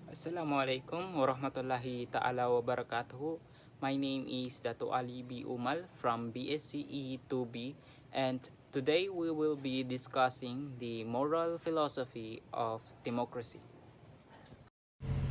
Assalamualaikum warahmatullahi ta'ala wabarakatuh. My name is Dato Ali B. Umal from BSCE 2B, and today we will be discussing the moral philosophy of democracy.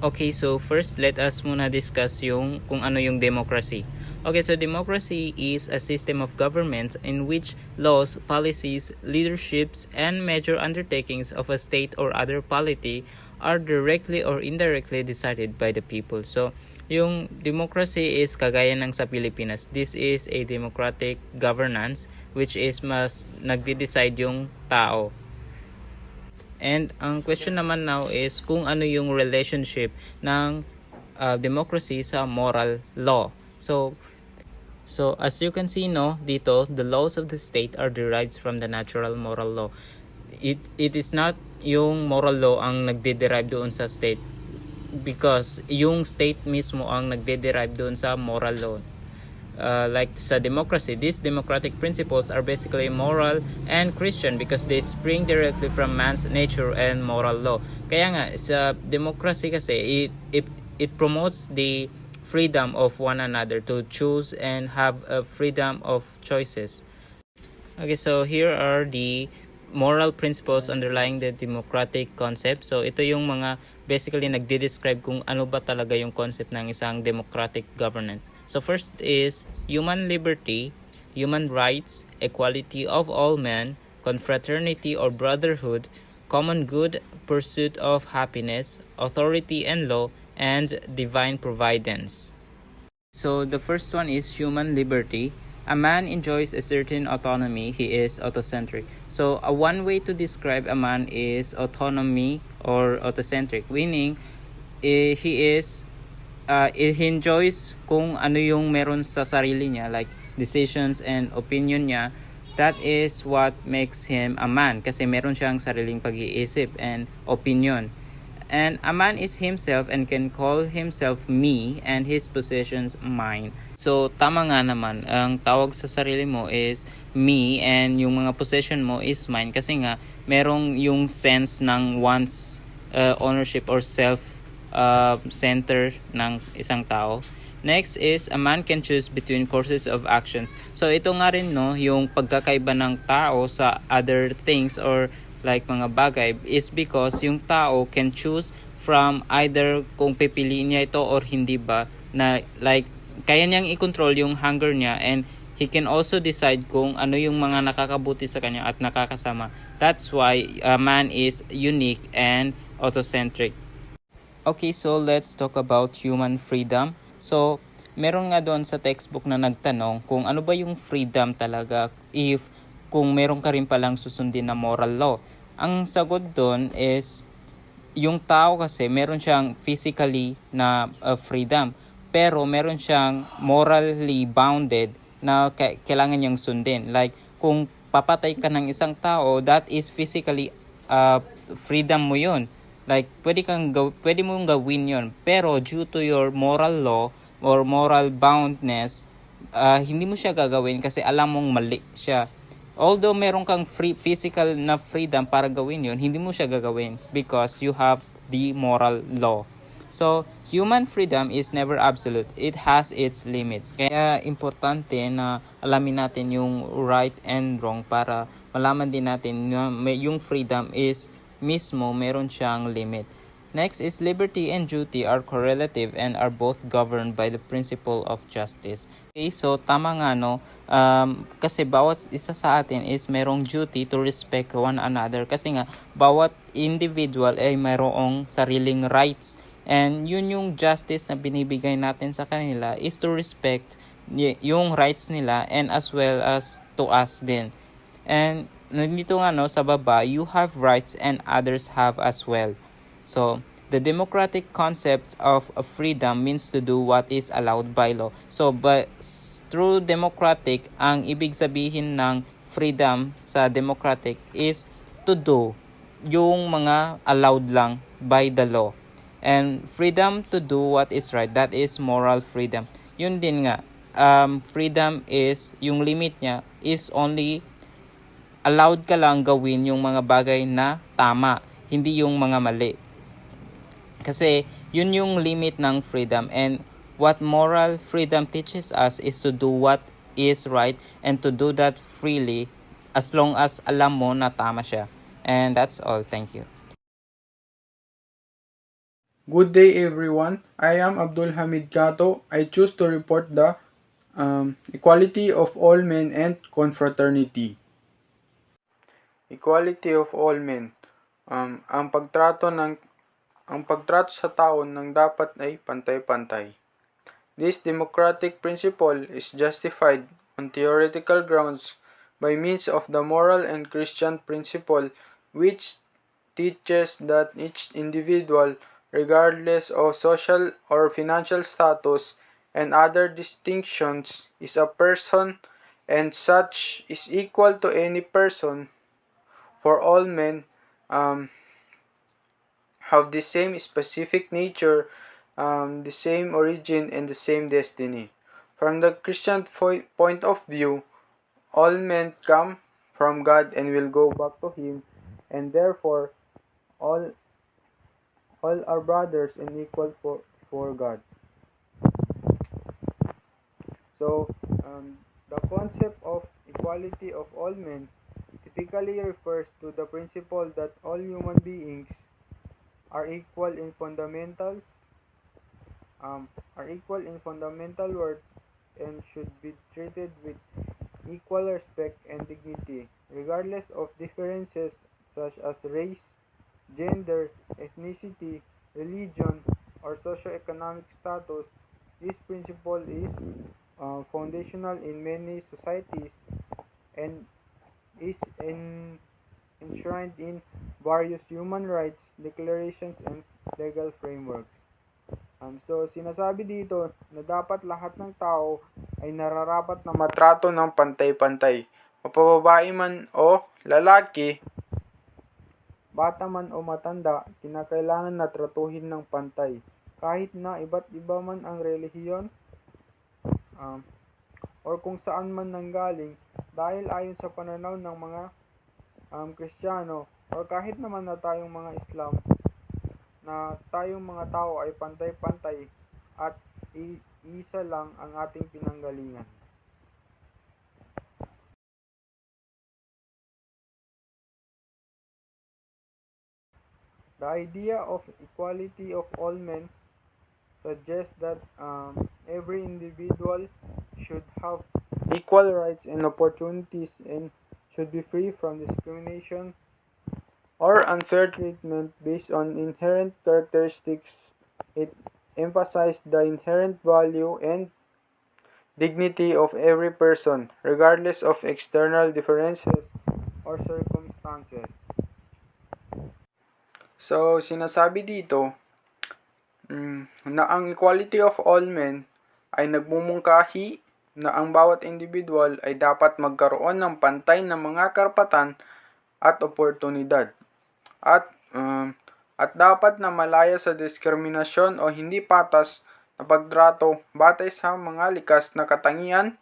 Okay, so first let us muna discuss yung kung ano yung democracy. Okay, so democracy is a system of government in which laws, policies, leaderships, and major undertakings of a state or other polity are directly or indirectly decided by the people. So, yung democracy is kagaya ng sa Pilipinas. This is a democratic governance which is mas nagde-decide yung tao. And ang question naman now is kung ano yung relationship ng democracy sa moral law. So as you can see dito, the laws of the state are derived from the natural moral law. It is not yung moral law ang nagde-derive doon sa state because yung state mismo ang nagde-derive doon sa moral law. Like sa democracy, these democratic principles are basically moral and Christian because they spring directly from man's nature and moral law. Kaya nga sa democracy kasi it promotes the freedom of one another to choose and have a freedom of choices. Okay, so here are the moral principles underlying the democratic concept. So ito yung mga basically nagde-describe kung ano ba talaga yung concept ng isang democratic governance. So first is human liberty, human rights, equality of all men, confraternity or brotherhood, common good, pursuit of happiness, authority and law, and divine providence. So the first one is human liberty. A man enjoys a certain autonomy. He is autocentric. So one way to describe a man is autonomy or autocentric, meaning he enjoys kung ano yung meron sa sarili niya, like decisions and opinion niya. That is what makes him a man kasi meron siyang sariling pag-iisip and opinion. And a man is himself and can call himself me and his possessions mine. So, tama nga naman. Ang tawag sa sarili mo is me and yung mga possession mo is mine kasi nga merong yung sense ng one's ownership or self-center ng isang tao. Next is a man can choose between courses of actions. So, ito nga rin yung pagkakaiba ng tao sa other things or like mga bagay is because yung tao can choose from either kung pipiliin niya ito or hindi ba na like kaya niyang i-control yung hunger niya and he can also decide kung ano yung mga nakakabuti sa kanya at nakakasama. That's why a man is unique and autocentric. Okay, so let's talk about human freedom. So, meron nga doon sa textbook na nagtanong kung ano ba yung freedom talaga kung meron ka rin palang susundin na moral law. Ang sagot doon is yung tao kasi meron siyang physically na freedom pero meron siyang morally bounded na kailangan niyang sundin. Like kung papatay ka ng isang tao, that is physically freedom mo yun. Like pwede mong gawin yun pero due to your moral law or moral boundness, hindi mo siya gagawin kasi alam mong mali siya. Although meron kang physical na freedom para gawin yun, hindi mo siya gagawin because you have the moral law. So, human freedom is never absolute. It has its limits. Kaya importante na alamin natin yung right and wrong para malaman din natin na yung freedom is mismo meron siyang limit. Next is liberty and duty are correlative and are both governed by the principle of justice. Okay, so tama nga kasi bawat isa sa atin is merong duty to respect one another kasi nga bawat individual ay merong sariling rights and yun yung justice na binibigay natin sa kanila is to respect yung rights nila and as well as to us din. And nandito nga sa baba, you have rights and others have as well. So, the democratic concept of freedom means to do what is allowed by law. So, through democratic, ang ibig sabihin ng freedom sa democratic is to do yung mga allowed lang by the law. And freedom to do what is right, that is moral freedom. Yun din nga, freedom is, yung limit niya is only allowed ka lang gawin yung mga bagay na tama, hindi yung mga mali. Kasi Yun yung limit ng freedom, and what moral freedom teaches us is to do what is right and to do that freely as long as alam mo na tama siya. And that's all. Thank you. Good day, everyone. I am Abdul Hamid Kato. I choose to report the equality of all men and confraternity. Equality of all men. Ang pagtrato sa tao nang dapat ay pantay-pantay. This democratic principle is justified on theoretical grounds by means of the moral and Christian principle, which teaches that each individual, regardless of social or financial status and other distinctions, is a person and such is equal to any person, for all men have the same specific nature, the same origin, and the same destiny. From the Christian point of view, all men come from God and will go back to Him, and therefore all all are brothers and equal for God. So, the concept of equality of all men typically refers to the principle that all human beings are equal in fundamentals, are equal in fundamental worth and should be treated with equal respect and dignity, regardless of differences such as race, gender, ethnicity, religion, or socioeconomic status. This principle is foundational in many societies and is enshrined in various human rights declarations and legal frameworks. So, sinasabi dito na dapat lahat ng tao ay nararapat na matrato ng pantay-pantay. Mapababae man o lalaki, bata man o matanda, kinakailangan na tratuhin ng pantay. Kahit na iba't iba man ang relihiyon or kung saan man nanggaling, dahil ayon sa pananaw ng mga Kristiyano or kahit naman na tayong mga Islam, na tayong mga tao ay pantay-pantay at isa lang ang ating pinanggalingan. The idea of equality of all men suggests that every individual should have equal rights and opportunities and should be free from discrimination or unfair treatment based on inherent characteristics. It emphasized the inherent value and dignity of every person, regardless of external differences or circumstances. So, sinasabi dito na ang equality of all men ay nagmumungkahi na ang bawat individual ay dapat magkaroon ng pantay na mga karapatan at oportunidad. At dapat na malaya sa diskriminasyon o hindi patas na pagtrato batay sa mga likas na katangian.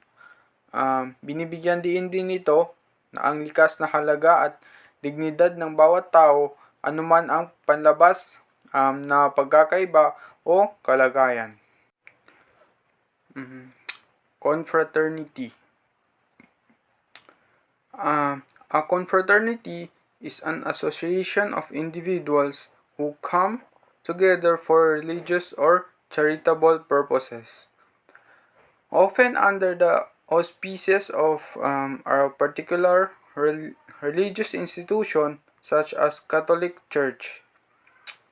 Binibigyan din nito na ang likas na halaga at dignidad ng bawat tao anuman ang panlabas na pagkakaiba o kalagayan. Confraternity. A confraternity is an association of individuals who come together for religious or charitable purposes, often under the auspices of a particular religious institution such as Catholic Church.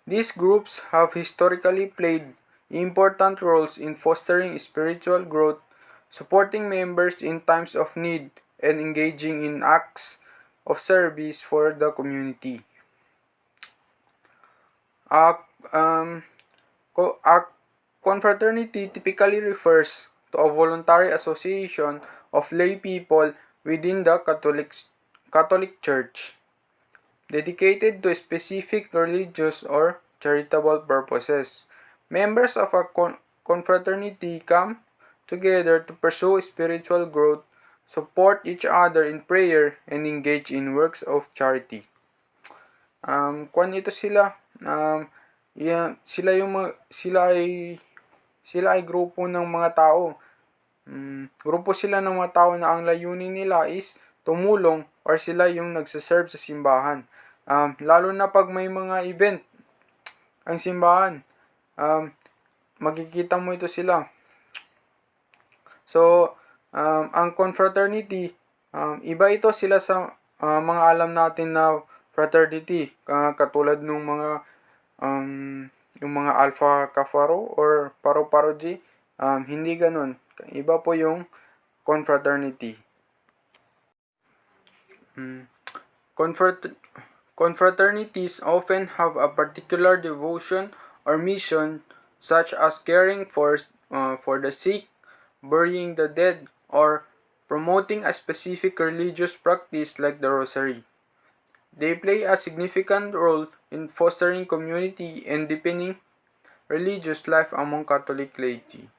These groups have historically played important roles in fostering spiritual growth, supporting members in times of need, and engaging in acts of service for the community. A, a confraternity typically refers to a voluntary association of lay people within the Catholic Church, dedicated to specific religious or charitable purposes. Members of a confraternity come together to pursue spiritual growth, support each other in prayer, and engage in works of charity. Kung ito sila, sila ay grupo ng mga tao. Grupo sila ng mga tao na ang layunin nila is tumulong or sila yung nagsaserve sa simbahan. Lalo na pag may mga event ang simbahan, makikita mo ito sila. So, ang confraternity, iba ito sila sa mga alam natin na fraternity, katulad nung mga yung mga Alpha Kappa or Paro G, hindi ganun. Iba po yung confraternity. Confraternities often have a particular devotion or mission, such as caring for the sick, burying the dead, or promoting a specific religious practice like the rosary. They play a significant role in fostering community and deepening religious life among Catholic laity.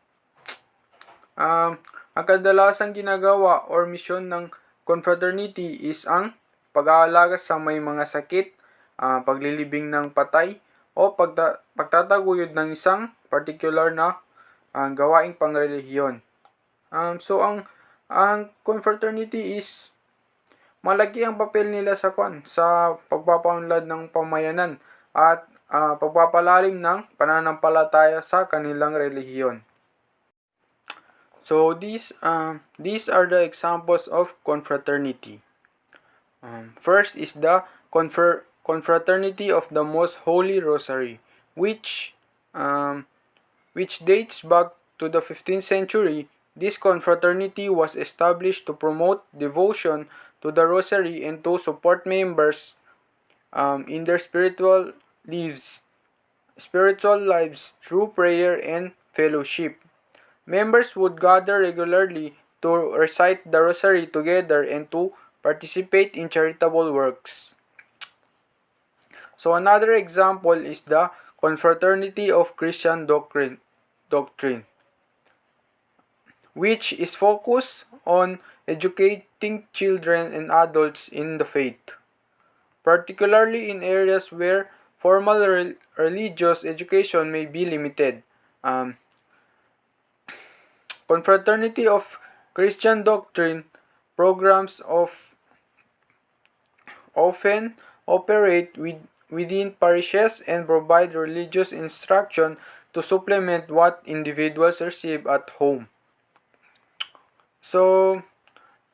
Ang kadalasang ginagawa or misyon ng confraternity is ang pag-aalaga sa may mga sakit, paglilibing ng patay, o pagtataguyod ng isang particular na gawaing pangrelihiyon. So ang confraternity is malaki ang papel nila sa pagpapaunlad ng pamayanan at pagpapalalim ng pananampalataya sa kanilang relihiyon. So these are the examples of confraternity. First is the confraternity of the Most Holy Rosary, which dates back to the 15th century. This confraternity was established to promote devotion to the Rosary and to support members in their spiritual lives through prayer and fellowship. Members would gather regularly to recite the Rosary together and to participate in charitable works. So another example is the Confraternity of Christian Doctrine, which is focused on educating children and adults in the faith, particularly in areas where formal religious education may be limited. Confraternity of Christian Doctrine programs often operate within parishes and provide religious instruction to supplement what individuals receive at home. So,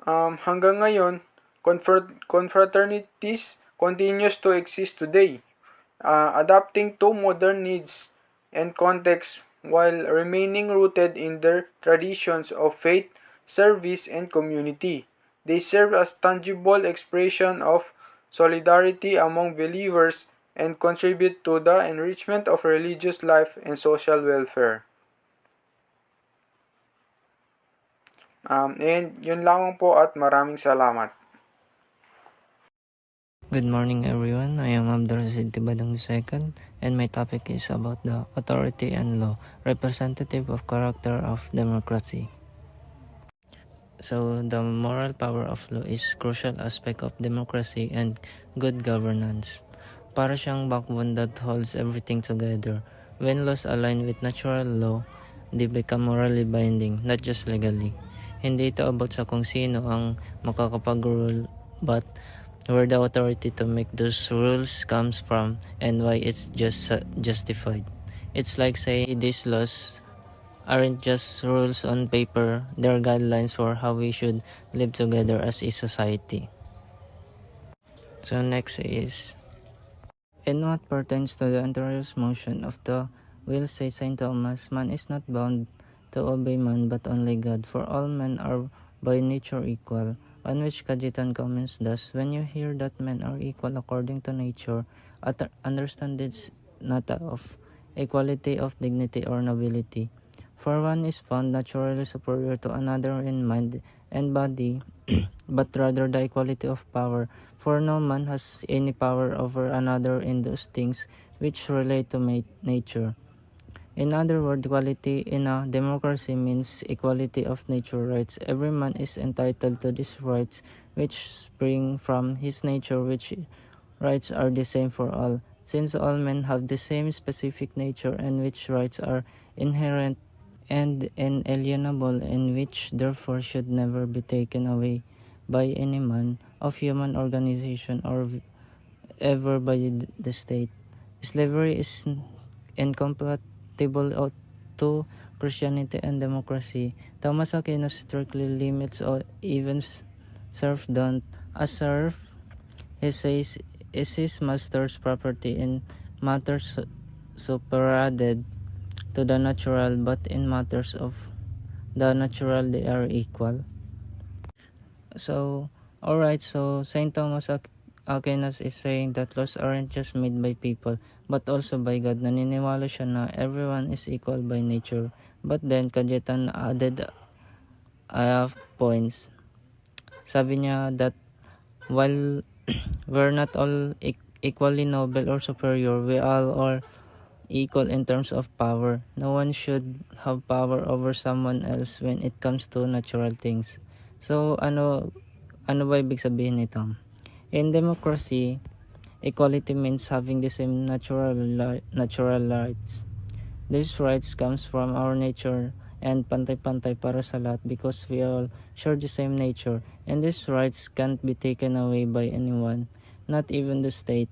hanggang ngayon, confraternities continues to exist today, adapting to modern needs and contexts while remaining rooted in their traditions of faith, service, and community. They serve as tangible expression of solidarity among believers and contribute to the enrichment of religious life and social welfare. And yun lamang po at maraming salamat. Good morning everyone, I am Abdurrahid Tibadang II and my topic is about the authority and law, representative of character of democracy. So the moral power of law is crucial aspect of democracy and good governance. Para siyang backbone that holds everything together. When laws align with natural law, they become morally binding, not just legally. Hindi ito about sa kung sino ang makakapag-rule, but where the authority to make those rules comes from and why it's just justified. It's like saying these laws aren't just rules on paper, they're guidelines for how we should live together as a society. So next is, in what pertains to the anterior's motion of the will, say St. Thomas, man is not bound to obey man but only God, for all men are by nature equal. On which Cajetan comments thus, when you hear that men are equal according to nature, understand it's not of equality of dignity or nobility. For one is found naturally superior to another in mind and body, but rather the equality of power. For no man has any power over another in those things which relate to nature. In other words, equality in a democracy means equality of nature rights. Every man is entitled to these rights which spring from his nature, which rights are the same for all. since all men have the same specific nature and which rights are inherent and inalienable and which therefore should never be taken away by any man of human organization or ever by the state. Slavery is incompatible to Christianity and democracy. Thomas Aquinas strictly limits or even serfdom. A serf, he says, is his master's property in matters superadded to the natural, but in matters of the natural they are equal. So, alright, so Saint Thomas Aquinas is saying that laws aren't just made by people, but also by God. Naniniwala siya na everyone is equal by nature. But then, Cajetan added points. Sabi niya that while we're not all equally noble or superior, we all are equal in terms of power. No one should have power over someone else when it comes to natural things. So, ano ba ibig sabihin nito? In democracy, equality means having the same natural rights. These rights comes from our nature and pantay-pantay para sa lahat because we all share the same nature, and these rights can't be taken away by anyone, not even the state.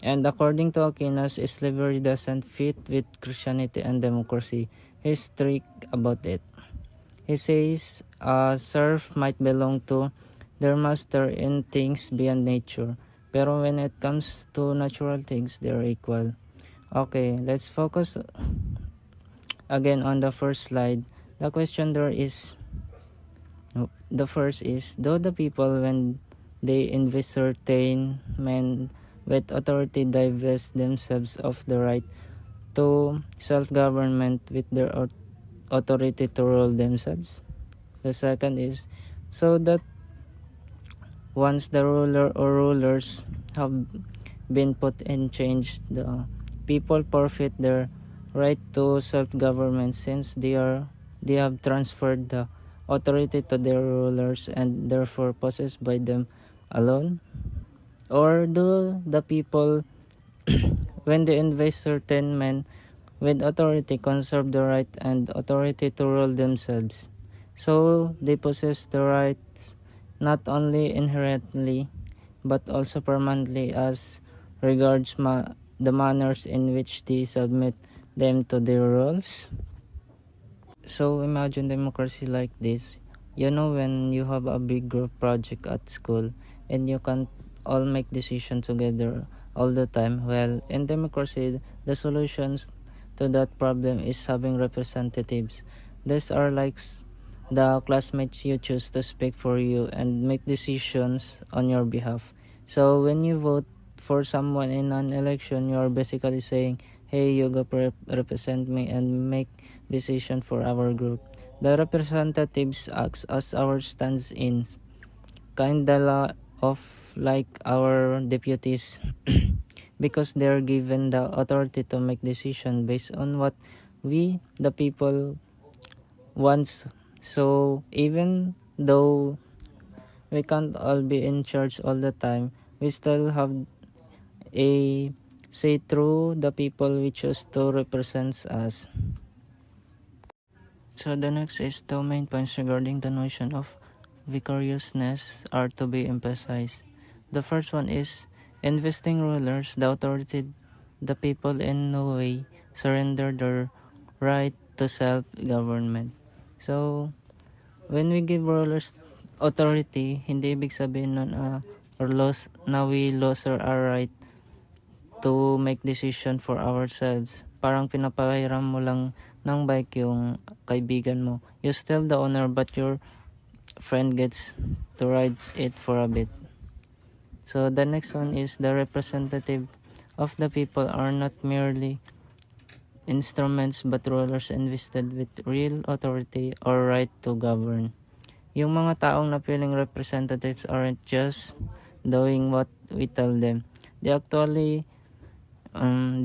And according to Aquinas, slavery doesn't fit with Christianity and democracy. He's strict about it. He says a serf might belong to their master in things beyond nature, pero when it comes to natural things, they're equal. Okay, let's focus again on the first slide. The question there is, the first is, though the people when they invest certain men with authority divest themselves of the right to self-government with their authority to rule themselves. The second is, so that once the ruler or rulers have been put in change, the people forfeit their right to self-government since they have transferred the authority to their rulers and therefore possessed by them alone? Or do the people, when they invest certain men with authority, conserve the right and authority to rule themselves? So they possess the rights not only inherently but also permanently as regards the manners in which they submit them to their rules. So imagine democracy like this. You know, when you have a big group project at school and you can't all make decisions together all the time. Well, in democracy, the solutions to that problem is having representatives. These are like the classmates you choose to speak for you and make decisions on your behalf. So when you vote for someone in an election, you are basically saying, hey, you go represent me and make decision for our group. The representatives acts as our stands-ins, kinda of like our deputies, because they are given the authority to make decision based on what we, the people, wants. So even though we can't all be in charge all the time, we still have a say through the people we choose to represent us. So the next is the main points regarding the notion of vicariousness are to be emphasized. The first one is investing rulers the authority. The people in no way surrender their right to self-government. So when we give rulers authority, hindi ibig sabihin nun we lose our right to make decision for ourselves. Parang pinapahiram mo lang ng bike yung kaibigan mo. You're still the owner but your friend gets to ride it for a bit. So the next one is the representative of the people are not merely instruments but rulers invested with real authority or right to govern. Yung mga taong napiling representatives aren't just doing what we tell them. They actually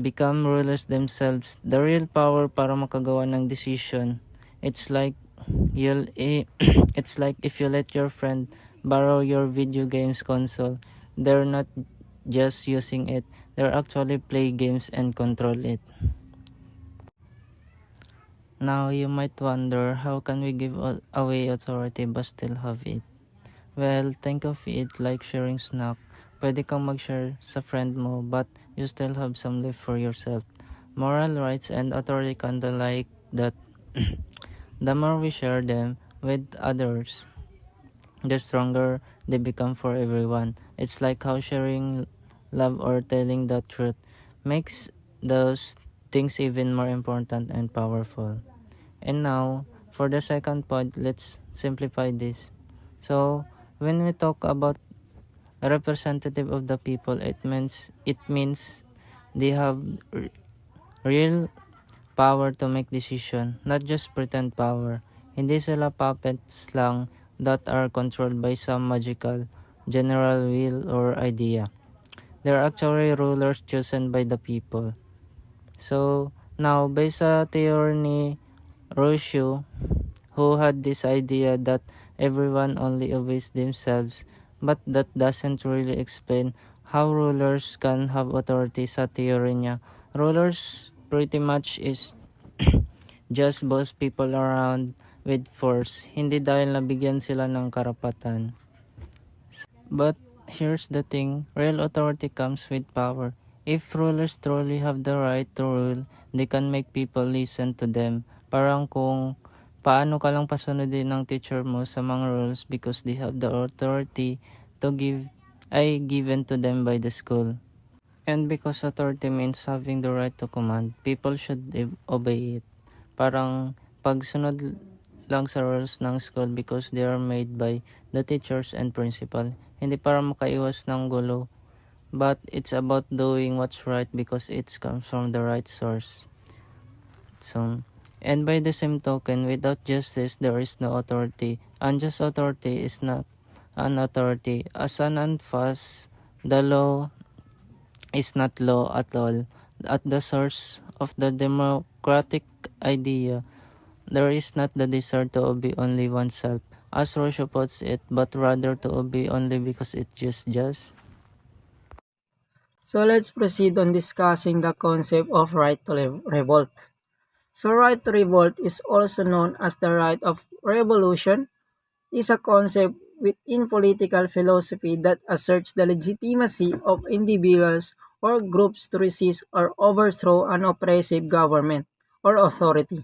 become rulers themselves. The real power para makagawa ng decision. It's like if you let your friend borrow your video games console. They're not just using it. They actually play games and control it. Now, you might wonder, how can we give away authority but still have it? Well, think of it like sharing snack. Pwede kang mag-share sa friend mo but you still have some left for yourself. Moral rights and authority kinda like that. The more we share them with others, the stronger they become for everyone. It's like how sharing love or telling the truth makes those things even more important and powerful. And now, for the second point, let's simplify this. So, when we talk about a representative of the people, it means they have real power to make decision, not just pretend power. Hindi sila puppets lang that are controlled by some magical general will or idea. They're actually rulers chosen by the people. So, now, based sa theory ni Rousseau, who had this idea that everyone only obeys themselves, but that doesn't really explain how rulers can have authority sa theory niya. Rulers pretty much is just boss people around with force, hindi dahil nabigyan sila ng karapatan. But here's the thing, real authority comes with power. If rulers truly have the right to rule, they can make people listen to them. Parang kung paano ka lang pasunodin ng teacher mo sa mga rules because they have the authority to given to them by the school. And because authority means having the right to command, people should obey it. Parang pagsunod lang sa rules ng school because they are made by the teachers and principal. Hindi para makaiwas ng gulo, but it's about doing what's right because it comes from the right source. So, and by the same token, without justice, there is no authority. Unjust authority is not an authority. As an unfast, the law is not law at all. At the source of the democratic idea, there is not the desire to obey only oneself, as Rousseau puts it, but rather to obey only because it's just. So let's proceed on discussing the concept of right to revolt. So right to revolt is also known as the right of revolution, is a concept within political philosophy that asserts the legitimacy of individuals or groups to resist or overthrow an oppressive government or authority.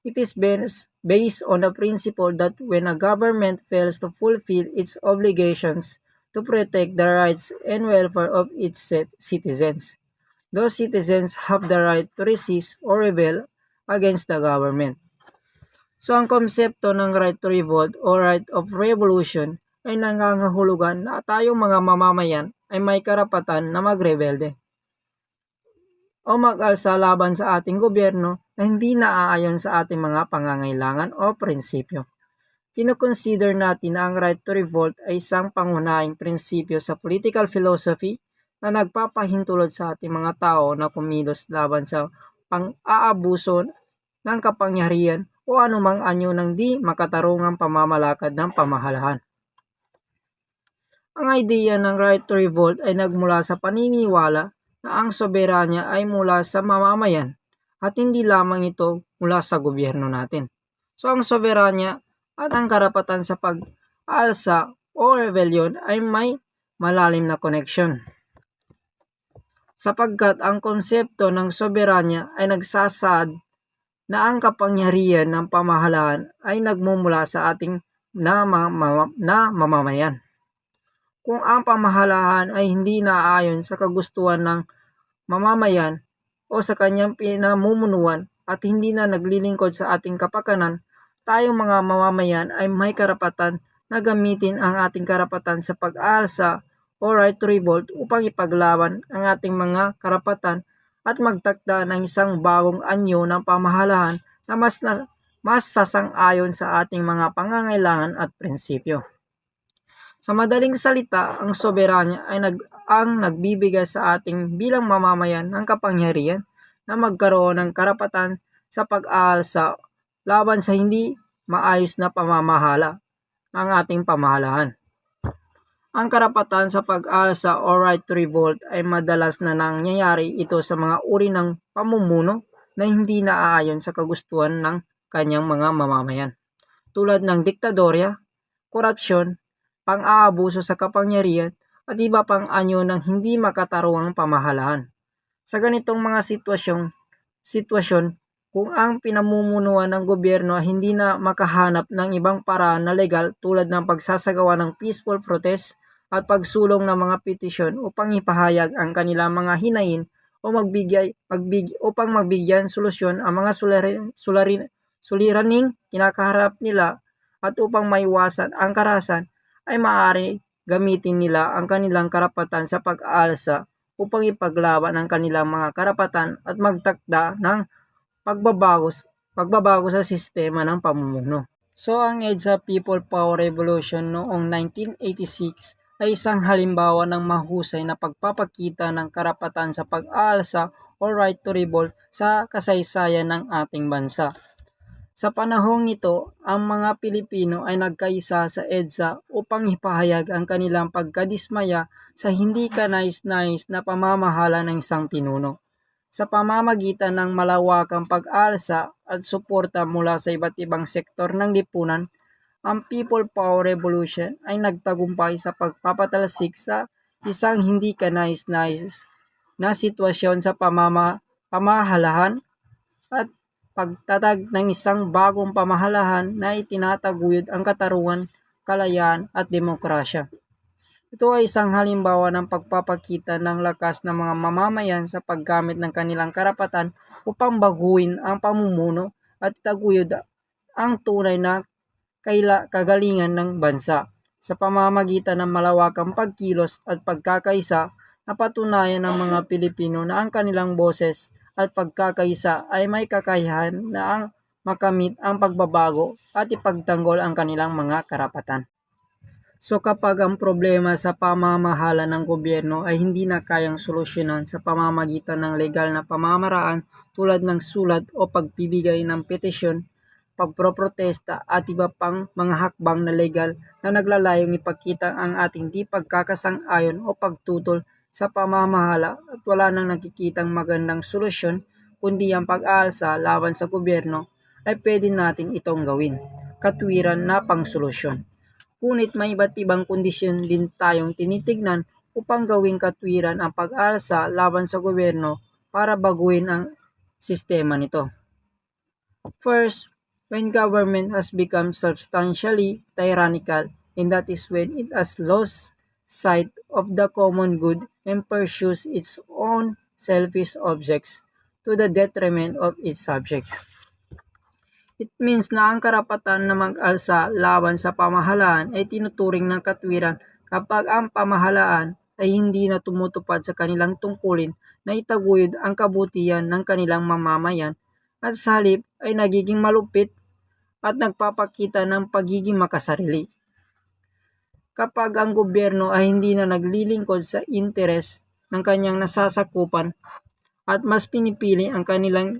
It is based on the principle that when a government fails to fulfill its obligations to protect the rights and welfare of its citizens, those citizens have the right to resist or rebel against the government. So ang konsepto ng right to revolt o right of revolution ay nangangahulugan na tayong mga mamamayan ay may karapatan na magrebelde o mag-alsa laban sa ating gobyerno na hindi naaayon sa ating mga pangangailangan o prinsipyo. Kinoconsider natin na ang right to revolt ay isang pangunahing prinsipyo sa political philosophy na nagpapahintulot sa ating mga tao na kumilos laban sa pang-aabuso ng kapangyarihan o anumang anyo ng di makatarungang pamamalakad ng pamahalaan. Ang idea ng right to revolt ay nagmula sa paniniwala na ang soberanya ay mula sa mamamayan at hindi lamang ito mula sa gobyerno natin. So ang soberanya at ang karapatan sa pag-alsa o rebellion ay may malalim na connection. Sapagkat ang konsepto ng soberanya ay nagsasaad na ang kapangyarihan ng pamahalaan ay nagmumula sa ating mamamayan. Kung ang pamahalaan ay hindi naaayon sa kagustuhan ng mamamayan o sa kanyang pinamumunuan at hindi na naglilingkod sa ating kapakanan, tayong mga mamamayan ay may karapatan na gamitin ang ating karapatan sa pag-aalsa o right to revolt upang ipaglaban ang ating mga karapatan at magtakda ng isang bagong anyo ng pamahalaan na mas sasang-ayon sa ating mga pangangailangan at prinsipyo. Sa madaling salita, ang soberanya ay ang nagbibigay sa ating bilang mamamayan ng kapangyarihan na magkaroon ng karapatan sa pag-aalsa laban sa hindi maayos na pamamahala ng ating pamahalaan. Ang karapatan sa pag-alsa o right to revolt ay madalas na nangyayari ito sa mga uri ng pamumuno na hindi naaayon sa kagustuhan ng kanyang mga mamamayan, tulad ng diktadorya, korupsyon, pang-aabuso sa kapangyarihan, at iba pang anyo ng hindi makatarungang pamahalaan. Sa ganitong mga sitwasyon, kung ang pinamumunuan ng gobyerno ay hindi na makahanap ng ibang paraan na legal tulad ng pagsasagawa ng peaceful protest at pagsulong ng mga petisyon upang ipahayag ang kanilang mga hinain o upang magbigyan solusyon ang mga suliraning kinakaharap nila at upang maiwasan ang karahasan, ay maaari gamitin nila ang kanilang karapatan sa pag-aalsa upang ipaglaban ang kanilang mga karapatan at magtakda ng pagbabago sa sistema ng pamumuno. So ang EDSA People Power Revolution noong 1986 ay isang halimbawa ng mahusay na pagpapakita ng karapatan sa pag-aalsa o right to revolt sa kasaysayan ng ating bansa. Sa panahong ito, ang mga Pilipino ay nagkaisa sa EDSA upang ipahayag ang kanilang pagkadismaya sa hindi kanais-nais na pamamahala ng isang pinuno. Sa pamamagitan ng malawakang pag-alsa at suporta mula sa iba't ibang sektor ng lipunan, ang People Power Revolution ay nagtagumpay sa pagpapatalsik sa isang hindi kanais-nais na sitwasyon sa pamahalahan at pagtatag ng isang bagong pamahalahan na itinataguyod ang katarungan, kalayaan at demokrasya. Ito ay isang halimbawa ng pagpapakita ng lakas ng mga mamamayan sa paggamit ng kanilang karapatan upang baguhin ang pamumuno at itaguyod ang tunay na kagalingan ng bansa. Sa pamamagitan ng malawakang pagkilos at pagkakaisa, napatunayan ng mga Pilipino na ang kanilang boses at pagkakaisa ay may kakayahan na makamit ang pagbabago at ipagtanggol ang kanilang mga karapatan. So kapag ang problema sa pamamahala ng gobyerno ay hindi na kayang solusyonan sa pamamagitan ng legal na pamamaraan tulad ng sulat o pagbibigay ng petisyon, pagproprotesta at iba pang mga hakbang na legal na naglalayong ipakita ang ating di pagkakasang-ayon o pagtutol sa pamamahala at wala nang nakikitang magandang solusyon kundi ang pag-aalsa laban sa gobyerno, ay pwede natin itong gawin, katwiran na pangsolusyon. Ngunit may iba't ibang kondisyon din tayong tinitignan upang gawing katwiran ang pag-alsa laban sa gobyerno para baguhin ang sistema nito. First, when government has become substantially tyrannical, and that is when it has lost sight of the common good and pursues its own selfish objects to the detriment of its subjects. It means na ang karapatan na mag-alsa laban sa pamahalaan ay tinuturing ng katwiran kapag ang pamahalaan ay hindi na tumutupad sa kanilang tungkulin na itaguyod ang kabutihan ng kanilang mamamayan at sa halip ay nagiging malupit at nagpapakita ng pagiging makasarili. Kapag ang gobyerno ay hindi na naglilingkod sa interes ng kanyang nasasakupan at mas pinipili ang kanilang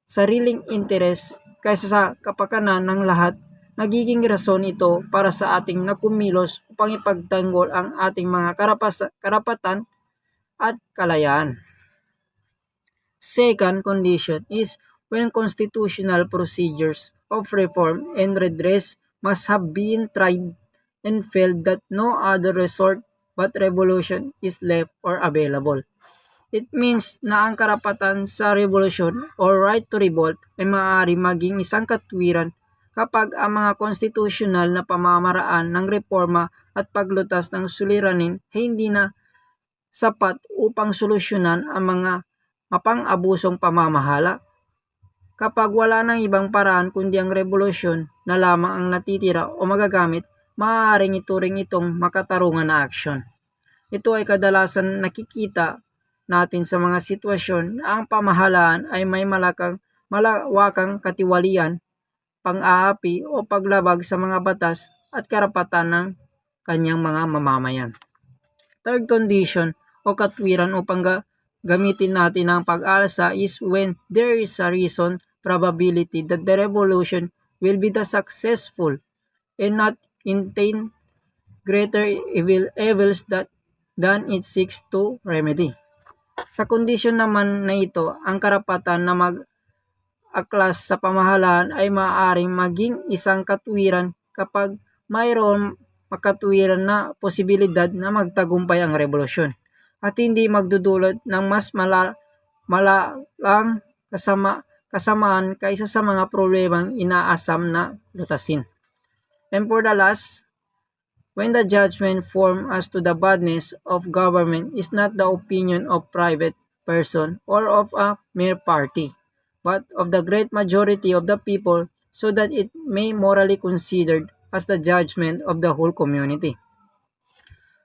sariling interes kaysa sa kapakanan ng lahat, nagiging rason ito para sa ating nakumilos upang ipagtanggol ang ating mga karapatan at kalayaan. Second condition is when constitutional procedures of reform and redress must have been tried and failed that no other resort but revolution is left or available. It means na ang karapatan sa revolusyon or right to revolt ay maaari maging isang katwiran kapag ang mga konstitusyonal na pamamaraan ng reforma at paglutas ng suliranin ay hindi na sapat upang solusyonan ang mga mapang-abusong pamamahala. Kapag wala nang ibang paraan kundi ang revolusyon na lamang ang natitira o magagamit, maaaring ituring itong makatarungan na aksyon. Ito ay kadalasan nakikita natin sa mga sitwasyon na ang pamahalaan ay may malawakang katiwalian, pang-aapi o paglabag sa mga batas at karapatan ng kanyang mga mamamayan. Third condition o katwiran upang gamitin natin ang pag-alsa is when there is a reason probability that the revolution will be the successful and not intend greater evils than it seeks to remedy. Sa kondisyon naman na ito, ang karapatan na mag-aklas sa pamahalaan ay maaaring maging isang katuwiran kapag mayroon makatuwiran na posibilidad na magtagumpay ang revolusyon at hindi magdudulot ng mas malalang kasamaan kaysa sa mga problemang inaasam na lutasin. And for the last, when the judgment formed as to the badness of government is not the opinion of private person or of a mere party, but of the great majority of the people, so that it may morally considered as the judgment of the whole community.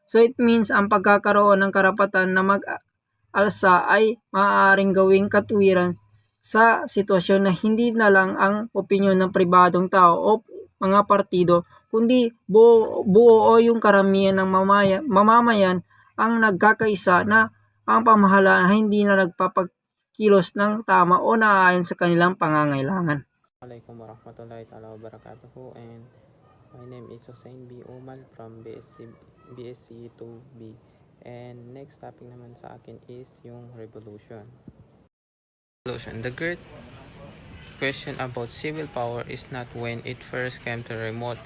So it means ang pagkakaroon ng karapatan na mag-alsa ay maaaring gawing katuwiran sa sitwasyon na hindi na lang ang opinyon ng pribadong tao o mga partido, kundi buo o yung karamihan ng mamamayan ang nagkakaisa na ang pamahalaan ay hindi na nagpapagkilos ng tama o naaayon sa kanilang pangangailangan. Assalamualaikum warahmatullahi taala wabarakatuh, and my name is Hussein B. Umal from BSc 2B, and next topic naman sa akin is yung revolution. The great question about civil power is not when it first came to remote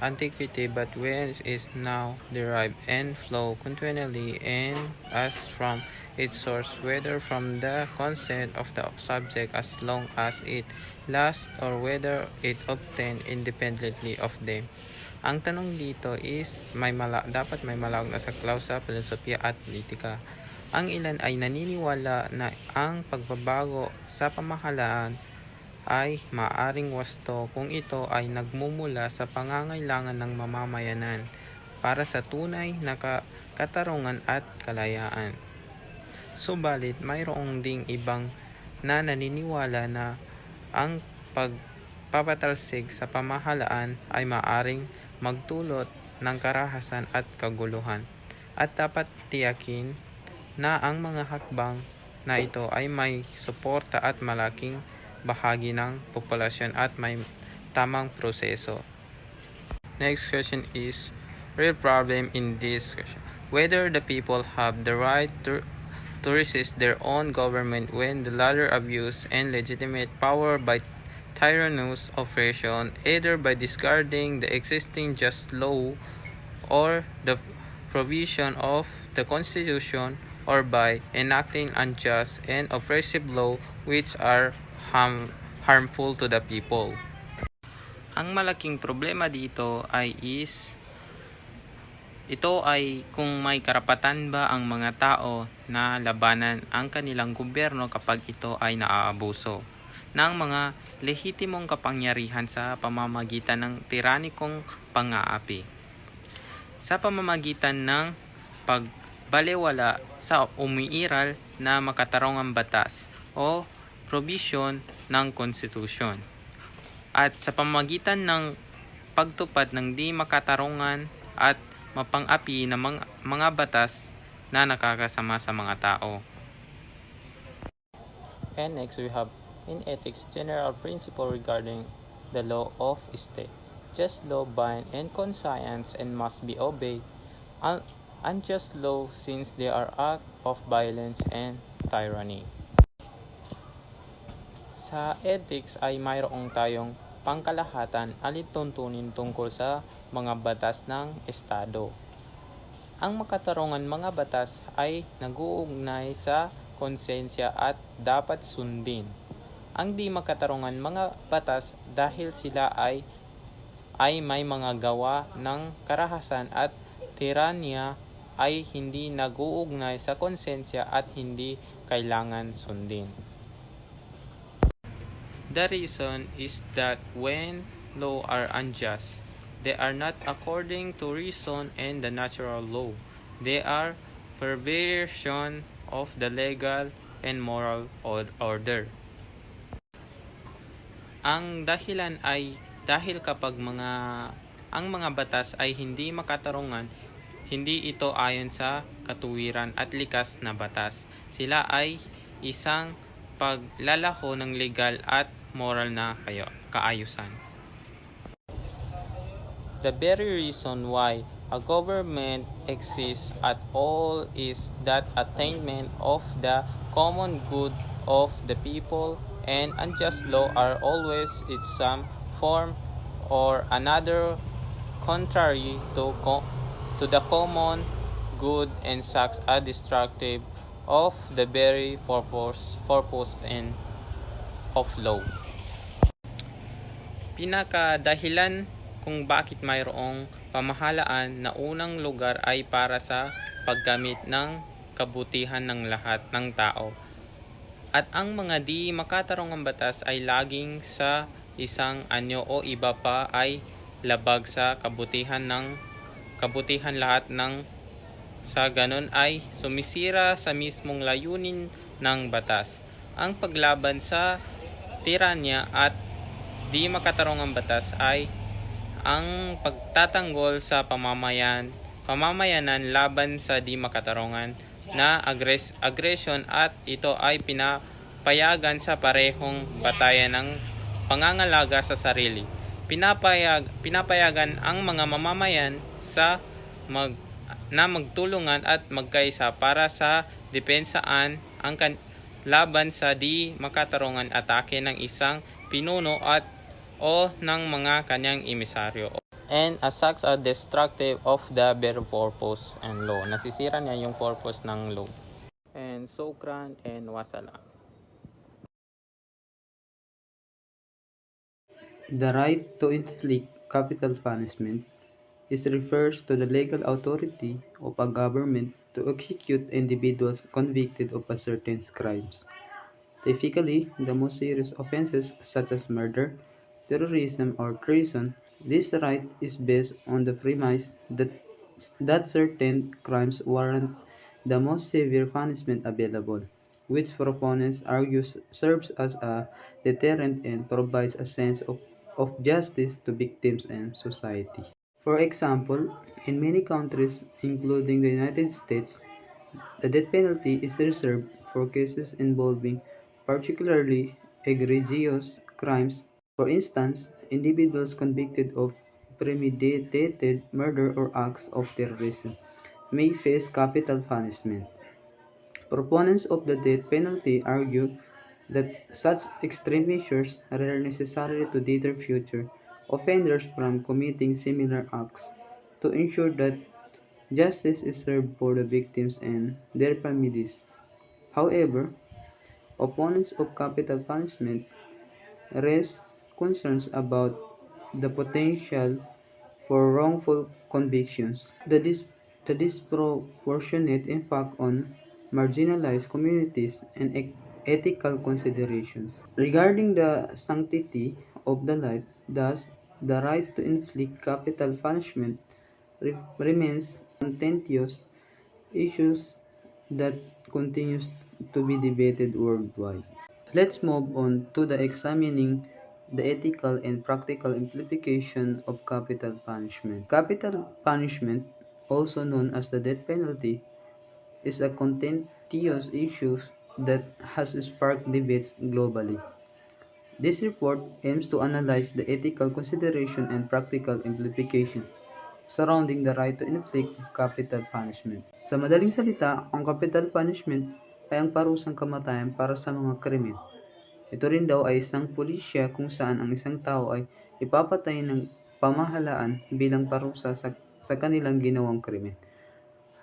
antiquity, but when it is now derived and flow continually and as from its source, whether from the consent of the subject as long as it lasts or whether it obtained independently of them. Ang tanong dito is dapat may malawak na saklaw sa filosofiya at politika. Ang ilan ay naniniwala na ang pagbabago sa pamahalaan ay maaring wasto kung ito ay nagmumula sa pangangailangan ng mamamayanan para sa tunay na katarungan at kalayaan. Subalit, mayroong ding ibang na naniniwala na ang pagpapatalsik sa pamahalaan ay maaring magdulot ng karahasan at kaguluhan, at dapat tiyakin na ang mga hakbang na ito ay may suporta at malaking bahagi ng populasyon at may tamang proseso. Next question is, real problem in this question: whether the people have the right to resist their own government when the latter abuse and legitimate power by tyrannous oppression, either by discarding the existing just law or the provision of the Constitution, or by enacting unjust and oppressive law which are harmful to the people. Ang malaking problema dito ito ay kung may karapatan ba ang mga tao na labanan ang kanilang gobyerno kapag ito ay naaabuso ng mga lehitimong kapangyarihan sa pamamagitan ng tiranikong pang-aapi, sa pamamagitan ng balewala sa umiiral na makatarungang batas o provision ng konstitusyon, at sa pamamagitan ng pagtupad ng di makatarungan at mapang-api na mga batas na nakakasama sa mga tao. And next we have in ethics general principle regarding the law of state. Just law bind and conscience and must be obeyed. Unjust law since they are act of violence and tyranny. Sa ethics ay mayroong tayong pangkalahatan alituntunin tungkol sa mga batas ng Estado. Ang makatarungan mga batas ay nag-uugnay sa konsensya at dapat sundin. Ang di makatarungan mga batas dahil sila ay may mga gawa ng karahasan at tiranya ay hindi nag-uugnay sa konsensya at hindi kailangan sundin. The reason is that when law are unjust, they are not according to reason and the natural law. They are perversion of the legal and moral order. Ang dahilan ay dahil kapag ang mga batas ay hindi makatarungan, hindi ito ayon sa katuwiran at likas na batas. Sila ay isang paglalaho ng legal at moral na kaayusan. The very reason why a government exists at all is that attainment of the common good of the people, and unjust law are always in some form or another contrary to the common good and such are destructive of the very purpose and of law. Pinakadahilan kung bakit mayroong pamahalaan na unang lugar ay para sa paggamit ng kabutihan ng lahat ng tao. At ang mga di makatarungang batas ay laging sa isang anyo o iba pa ay labag sa kabutihan lahat ng sa ganon ay sumisira sa mismong layunin ng batas. Ang paglaban sa tiranya at di makatarungang batas ay ang pagtatanggol sa pamamayanan laban sa di makatarungan na aggression, at ito ay pinapayagan sa parehong batayan ng pangangalaga sa sarili. Pinapayagan ang mga mamamayan na magtulungan at magkaisa para sa depensaan ang laban sa di makatarungan atake ng isang pinuno o ng mga kanyang emisaryo. And as such are destructive of the very purpose and law. Nasisira niya yung purpose ng law. And sukran and wassalam. The right to inflict capital punishment refers to the legal authority of a government to execute individuals convicted of a certain crimes. Typically, the most serious offenses such as murder, terrorism, or treason. This right is based on the premise that certain crimes warrant the most severe punishment available, which proponents argue serves as a deterrent and provides a sense of justice to victims and society. For example, in many countries, including the United States, the death penalty is reserved for cases involving particularly egregious crimes. For instance, individuals convicted of premeditated murder or acts of terrorism may face capital punishment. Proponents of the death penalty argue that such extreme measures are necessary to deter future offenders from committing similar acts, to ensure that justice is served for the victims and their families. However, opponents of capital punishment raise concerns about the potential for wrongful convictions, the disproportionate impact on marginalized communities, and ethical considerations. Regarding the sanctity of the life, thus, the right to inflict capital punishment remains contentious issues that continues to be debated worldwide. Let's move on to the examining the ethical and practical implication of capital punishment. Capital punishment, also known as the death penalty, is a contentious issue that has sparked debates globally. This report aims to analyze the ethical consideration and practical implication surrounding the right to inflict capital punishment. Sa madaling salita, ang capital punishment ay ang parusang kamatayan para sa mga krimen. Ito rin daw ay isang pulisya kung saan ang isang tao ay ipapatay ng pamahalaan bilang parusa sa kanilang ginawang krimen.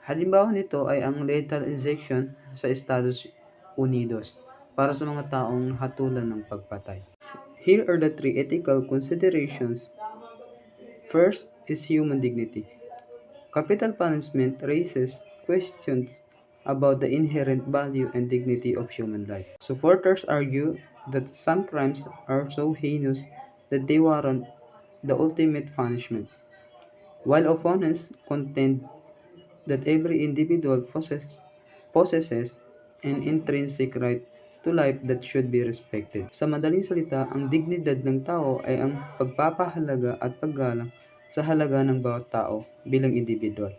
Halimbawa nito ay ang lethal injection sa Estados Unidos para sa mga taong hatulan ng pagpatay. Here are the three ethical considerations. First is human dignity. Capital punishment raises questions about the inherent value and dignity of human life. Supporters argue that some crimes are so heinous that they warrant the ultimate punishment, while opponents contend that every individual possesses an intrinsic right to life that should be respected. Sa madaling salita, ang dignidad ng tao ay ang pagpapahalaga at paggalang sa halaga ng bawat tao bilang individual.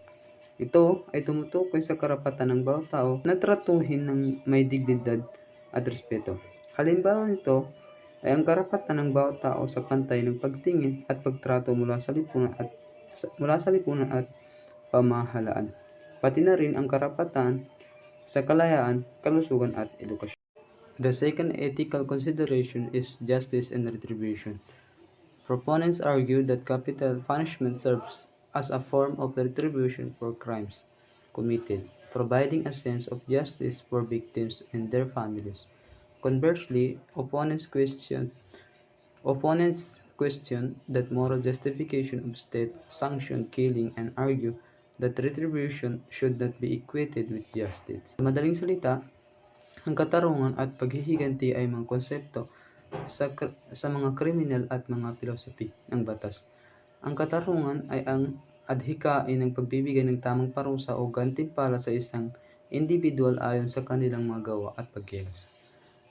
Ito ay tumutukoy sa karapatan ng bawat tao na tratuhin ng may dignidad at respeto. Halimbawa nito ay ang karapatan ng bawat tao sa pantay ng pagtingin at pagtrato mula sa lipunan at mula sa lipunan at pamahalaan, pati na rin ang karapatan sa kalayaan, kalusugan at edukasyon. The second ethical consideration is justice and retribution. Proponents argue that capital punishment serves as a form of retribution for crimes committed, providing a sense of justice for victims and their families. Conversely, opponents question that moral justification of state-sanctioned killing and argue that retribution should not be equated with justice. Sa madaling salita, ang katarungan at paghihiganti ay mga konsepto sa mga kriminal at mga filosofi ng batas. Ang katarungan ay ang adhikain ng pagbibigay ng tamang parusa o gantimpala sa isang individual ayon sa kanilang mga gawa at pagkilos.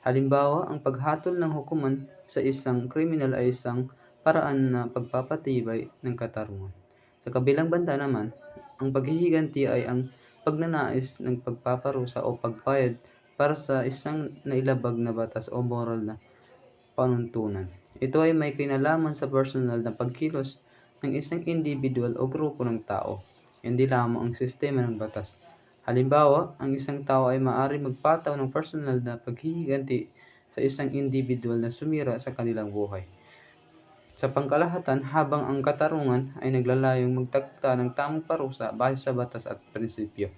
Halimbawa, ang paghatol ng hukuman sa isang kriminal ay isang paraan na pagpapatibay ng katarungan. Sa kabilang banda naman, ang paghihiganti ay ang pagnanais ng pagpaparusa o pagbayad para sa isang nailabag na batas o moral na panuntunan. Ito ay may kinalaman sa personal na pagkilos ng isang individual o grupo ng tao, hindi lamang ang sistema ng batas. Halimbawa, ang isang tao ay maaari magpataw ng personal na paghihiganti sa isang individual na sumira sa kanilang buhay. Sa pangkalahatan, habang ang katarungan ay naglalayong magtakda ng tamang parusa base sa batas at prinsipyo,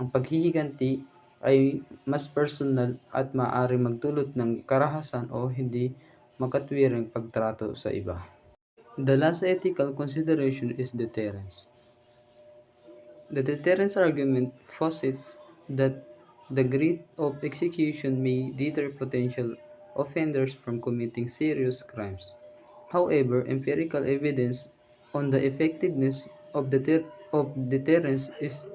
ang paghihiganti ay mas personal at maaari magdulot ng karahasan o hindi makatwiring pagtrato sa iba. The last ethical consideration is deterrence. The deterrence argument posits that the greed of execution may deter potential offenders from committing serious crimes. However, empirical evidence on the effectiveness of deterrence is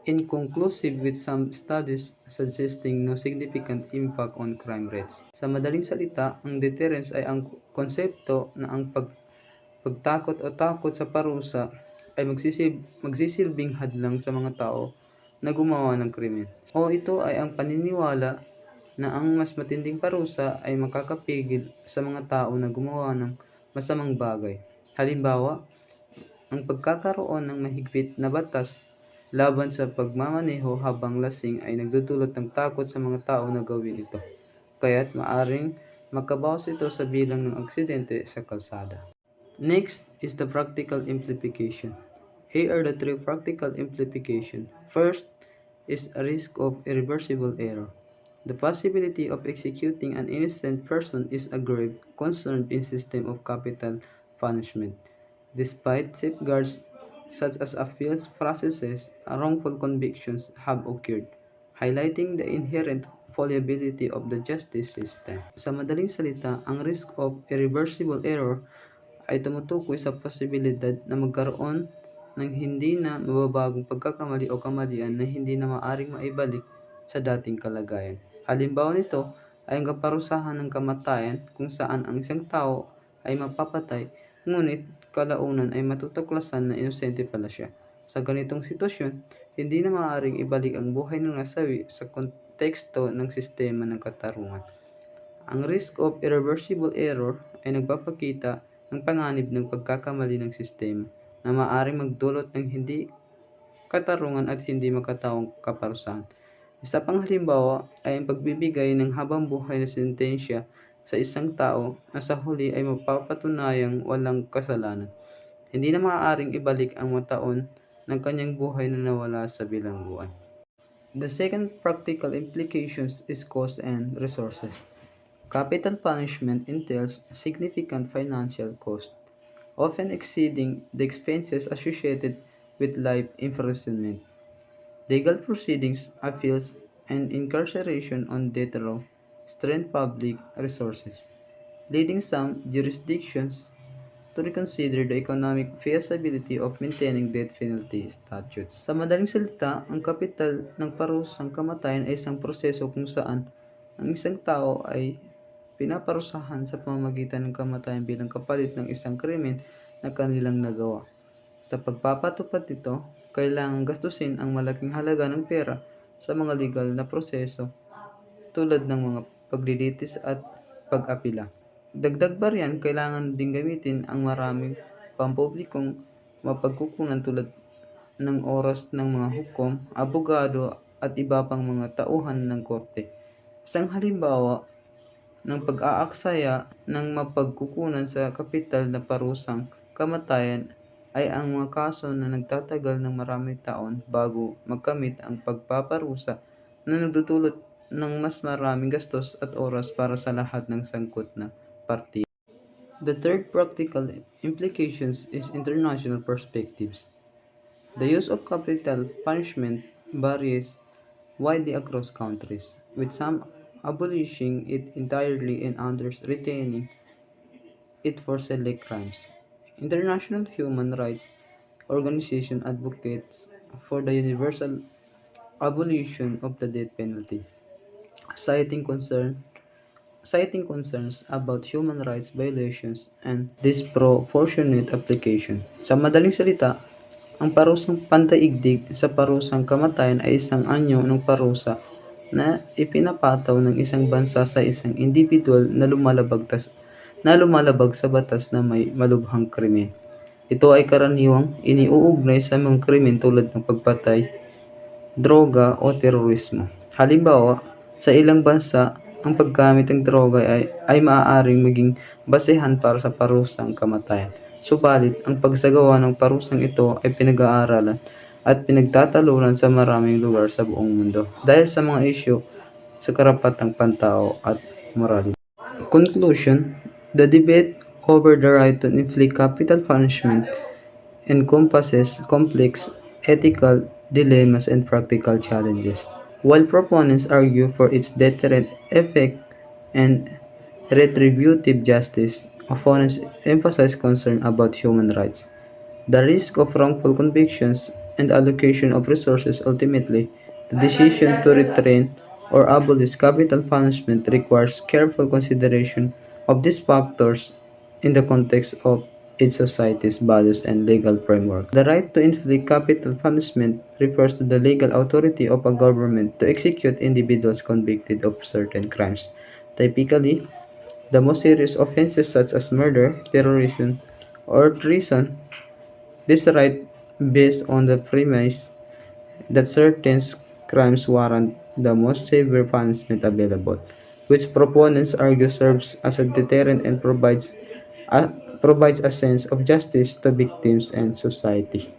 inconclusive, with some studies suggesting no significant impact on crime rates. Sa madaling salita, ang deterrence ay ang konsepto na ang pagtakot o takot sa parusa ay magsisilbing hadlang sa mga tao na gumawa ng krimen. O ito ay ang paniniwala na ang mas matinding parusa ay makakapigil sa mga tao na gumawa ng masamang bagay. Halimbawa, ang pagkakaroon ng mahigpit na batas laban sa pagmamaneho habang lasing ay nagdudulot ng takot sa mga tao na gawin ito, kaya't maaring makabawas ito sa bilang ng aksidente sa kalsada. Next is the practical implication. Here are the three practical implications. First is a risk of irreversible error. The possibility of executing an innocent person is a grave concern in system of capital punishment. Despite safeguards such as appeals processes, wrongful convictions have occurred, highlighting the inherent fallibility of the justice system. Sa madaling salita, ang risk of irreversible error ay tumutukoy sa posibilidad na magkaroon ng hindi na mababagong pagkakamali o kamalian na hindi na maaring maibalik sa dating kalagayan. Halimbawa nito ay ang kaparusahan ng kamatayan, kung saan ang isang tao ay mapapatay, ngunit kalaunan ay matutuklasan na inosente pala siya. Sa ganitong sitwasyon, hindi na maaaring ibalik ang buhay ng nasawi sa konteksto ng sistema ng katarungan. Ang risk of irreversible error ay nagpapakita ng panganib ng pagkakamali ng sistema na maaaring magdulot ng hindi katarungan at hindi makatawang kaparusahan. Isa pang halimbawa ay ang pagbibigay ng habang buhay na sentensya sa isang tao na sa huli ay mapapatunayang walang kasalanan. Hindi na maaaring ibalik ang mga taon ng kanyang buhay na nawala sa bilangguan. The second practical implications is cost and resources. Capital punishment entails significant financial cost, often exceeding the expenses associated with life imprisonment. Legal proceedings, appeals, and incarceration on death row strain public resources, leading some jurisdictions to reconsider the economic feasibility of maintaining death penalty statutes. Sa madaling salita, ang kapital ng parusang kamatayan ay isang proseso kung saan ang isang tao ay pinaparusahan sa pamamagitan ng kamatayan bilang kapalit ng isang krimen na kanilang nagawa. Sa pagpapatupad nito, kailangang gastusin ang malaking halaga ng pera sa mga legal na proseso tulad ng mga paglilitis at pag-apila. Dagdag pa riyan, kailangan ding gamitin ang maraming pampublikong mapagkukunan tulad ng oras ng mga hukom, abogado at iba pang mga tauhan ng korte. Isang halimbawa ng pag-aaksaya ng mapagkukunan sa kapital na parusang kamatayan ay ang mga kaso na nagtatagal ng maraming taon bago magkamit ang pagpaparusa na nagdudulot ng mas maraming gastos at oras para sa lahat ng sangkot na party. The third practical implications is international perspectives. The use of capital punishment varies widely across countries, with some abolishing it entirely and others retaining it for select crimes. International human rights organization advocates for the universal abolition of the death penalty, citing concerns about human rights violations and disproportionate application. Sa madaling salita, ang parusang pandaigdig sa parusang kamatayan ay isang anyo ng parusa na ipinapataw ng isang bansa sa isang individual na lumalabag sa batas na may malubhang krimen. Ito ay karaniwang iniuugnay sa mga krimen tulad ng pagpatay, droga o terorismo. Halimbawa, sa ilang bansa, ang paggamit ng droga ay maaaring maging basehan para sa parusang kamatayan. Subalit, ang pagsagawa ng parusang ito ay pinag-aaralan at pinagtatalunan sa maraming lugar sa buong mundo dahil sa mga isyu sa karapatang pantao at moralidad. Conclusion, the debate over the right to inflict capital punishment encompasses complex ethical dilemmas and practical challenges. While proponents argue for its deterrent effect and retributive justice, opponents emphasize concern about human rights, the risk of wrongful convictions, and allocation of resources. Ultimately, the decision to retrain or abolish capital punishment requires careful consideration of these factors in the context of each society's values and legal framework. The right to inflict capital punishment refers to the legal authority of a government to execute individuals convicted of certain crimes. Typically, the most serious offenses such as murder, terrorism, or treason. This right based on the premise that certain crimes warrant the most severe punishment available, which proponents argue serves as a deterrent and provides a sense of justice to victims and society.